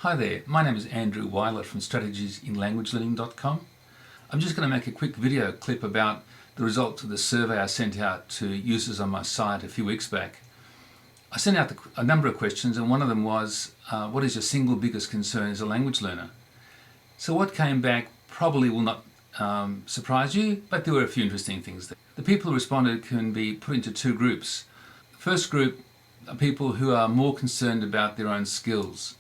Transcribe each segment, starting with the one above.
Hi there, my name is Andrew Weiler from strategiesinlanguagelearning.com. I'm just going to make a quick video clip about the results of the survey I sent out to users on my site a few weeks back. I sent out a number of questions, and one of them was, what is your single biggest concern as a language learner? So what came back probably will not surprise you, but there were a few interesting things there. The people who responded can be put into two groups. The first group are people who are more concerned about their own skills,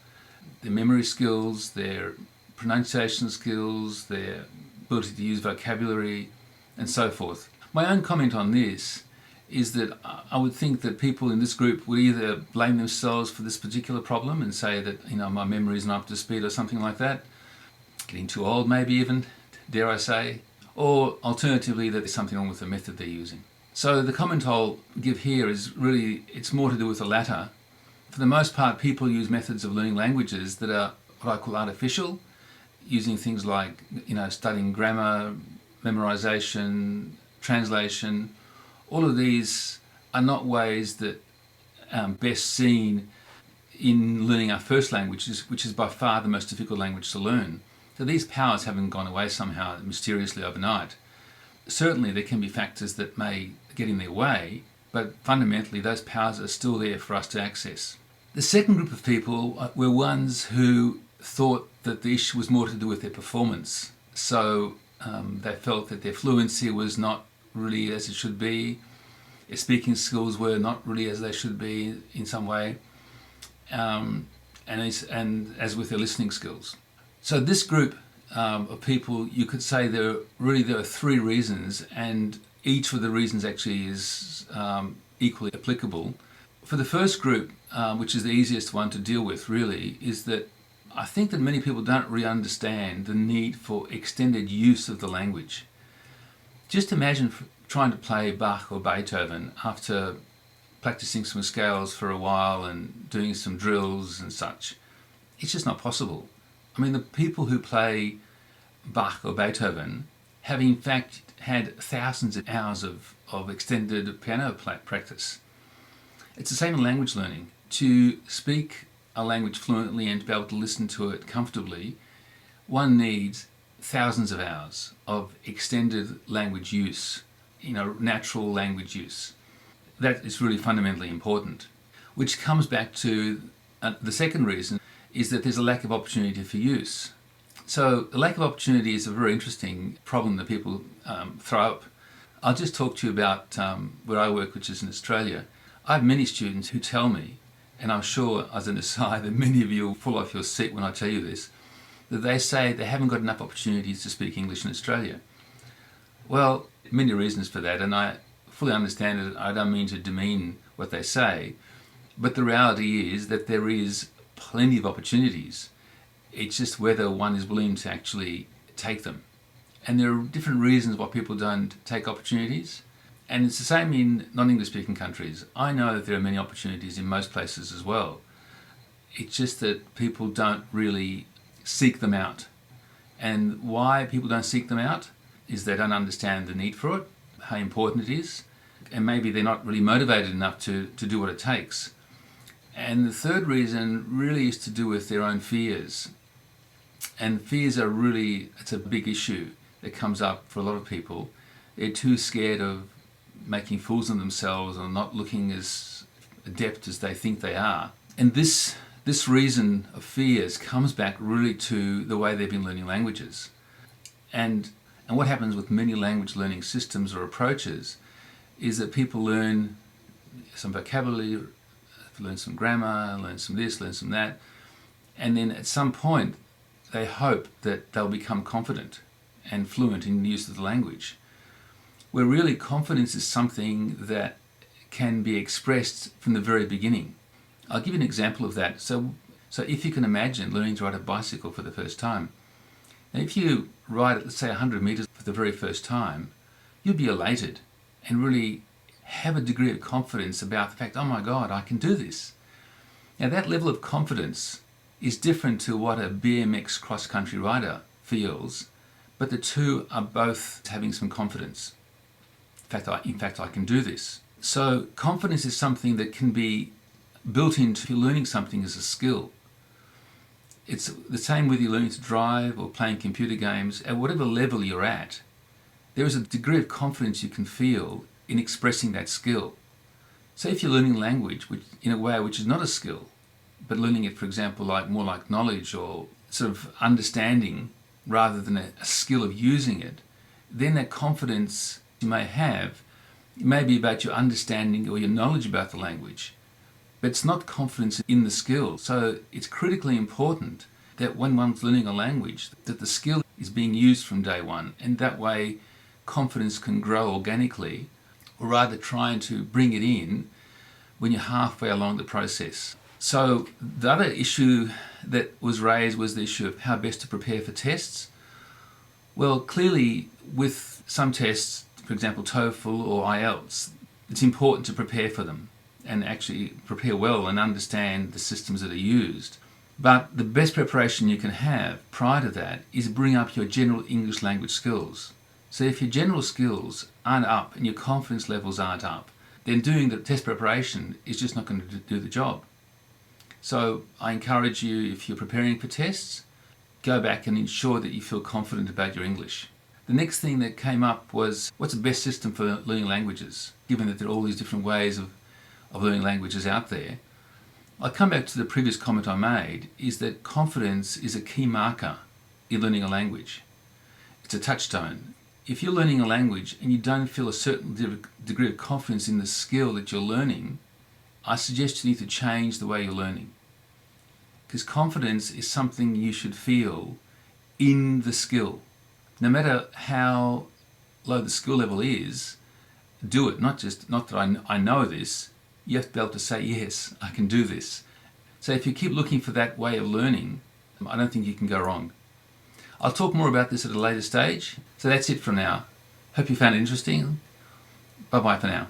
their memory skills, their pronunciation skills, their ability to use vocabulary, and so forth. My own comment on this is that I would think that people in this group would either blame themselves for this particular problem and say that, my memory isn't up to speed or something like that, getting too old maybe even, dare I say, or alternatively that there's something wrong with the method they're using. So the comment I'll give here is really, it's more to do with the latter. For the most part, people use methods of learning languages that are what I call artificial, using things like, studying grammar, memorization, translation. All of these are not ways that best seen in learning our first language, which is by far the most difficult language to learn. So these powers haven't gone away somehow mysteriously overnight. Certainly there can be factors that may get in their way, but fundamentally those powers are still there for us to access. The second group of people were ones who thought that the issue was more to do with their performance. So they felt that their fluency was not really as it should be, their speaking skills were not really as they should be in some way, and as with their listening skills. So this group of people, you could say there are three reasons, and each of the reasons actually is equally applicable. For the first group, which is the easiest one to deal with really, is that I think that many people don't really understand the need for extended use of the language. Just imagine trying to play Bach or Beethoven after practicing some scales for a while and doing some drills and such. It's just not possible. I mean, the people who play Bach or Beethoven have in fact had thousands of hours of extended piano practice. It's the same in language learning. To speak a language fluently and to be able to listen to it comfortably, one needs thousands of hours of extended language use, natural language use. That is really fundamentally important. Which comes back to the second reason, is that there's a lack of opportunity for use. So the lack of opportunity is a very interesting problem that people throw up. I'll just talk to you about where I work, which is in Australia. I have many students who tell me, and I'm sure as an aside that many of you will fall off your seat when I tell you this, that they say they haven't got enough opportunities to speak English in Australia. Well, many reasons for that, and I fully understand it. I don't mean to demean what they say, but the reality is that there is plenty of opportunities. It's just whether one is willing to actually take them. And there are different reasons why people don't take opportunities. And it's the same in non-English speaking countries. I know that there are many opportunities in most places as well. It's just that people don't really seek them out. And why people don't seek them out is they don't understand the need for it, how important it is, and maybe they're not really motivated enough to do what it takes. And the third reason really is to do with their own fears. And fears are really, it's a big issue that comes up for a lot of people. They're too scared of making fools of themselves or not looking as adept as they think they are. And this reason of fears comes back really to the way they've been learning languages. And what happens with many language learning systems or approaches is that people learn some vocabulary, learn some grammar, learn some this, learn some that, and then at some point they hope that they'll become confident and fluent in the use of the language. Where really confidence is something that can be expressed from the very beginning. I'll give you an example of that. So if you can imagine learning to ride a bicycle for the first time, now if you ride it, let's say 100 meters for the very first time, you'll be elated and really have a degree of confidence about the fact, oh my God, I can do this. Now that level of confidence is different to what a BMX cross-country rider feels, but the two are both having some confidence. In fact, I can do this. So confidence is something that can be built into learning something as a skill. It's the same whether you're learning to drive or playing computer games. At whatever level you're at, there is a degree of confidence you can feel in expressing that skill. So if you're learning language in a way which is not a skill, but learning it, for example, more like knowledge or sort of understanding rather than a skill of using it, then that confidence you may have may be about your understanding or your knowledge about the language, but it's not confidence in the skill. So it's critically important that when one's learning a language, that the skill is being used from day one, and that way confidence can grow organically, or rather trying to bring it in when you're halfway along the process. So the other issue that was raised was the issue of how best to prepare for tests. Well, clearly with some tests, for example TOEFL or IELTS, it's important to prepare for them and actually prepare well and understand the systems that are used. But the best preparation you can have prior to that is bring up your general English language skills. So if your general skills aren't up and your confidence levels aren't up, then doing the test preparation is just not going to do the job. So I encourage you, if you're preparing for tests, go back and ensure that you feel confident about your English. The next thing that came up was, what's the best system for learning languages, given that there are all these different ways of learning languages out there? I'll come back to the previous comment I made, is that confidence is a key marker in learning a language. It's a touchstone. If you're learning a language and you don't feel a certain degree of confidence in the skill that you're learning, I suggest you need to change the way you're learning. Because confidence is something you should feel in the skill. No matter how low the skill level is, do it. Not that I know this, you have to be able to say, yes, I can do this. So if you keep looking for that way of learning, I don't think you can go wrong. I'll talk more about this at a later stage. So that's it for now. Hope you found it interesting. Bye-bye for now.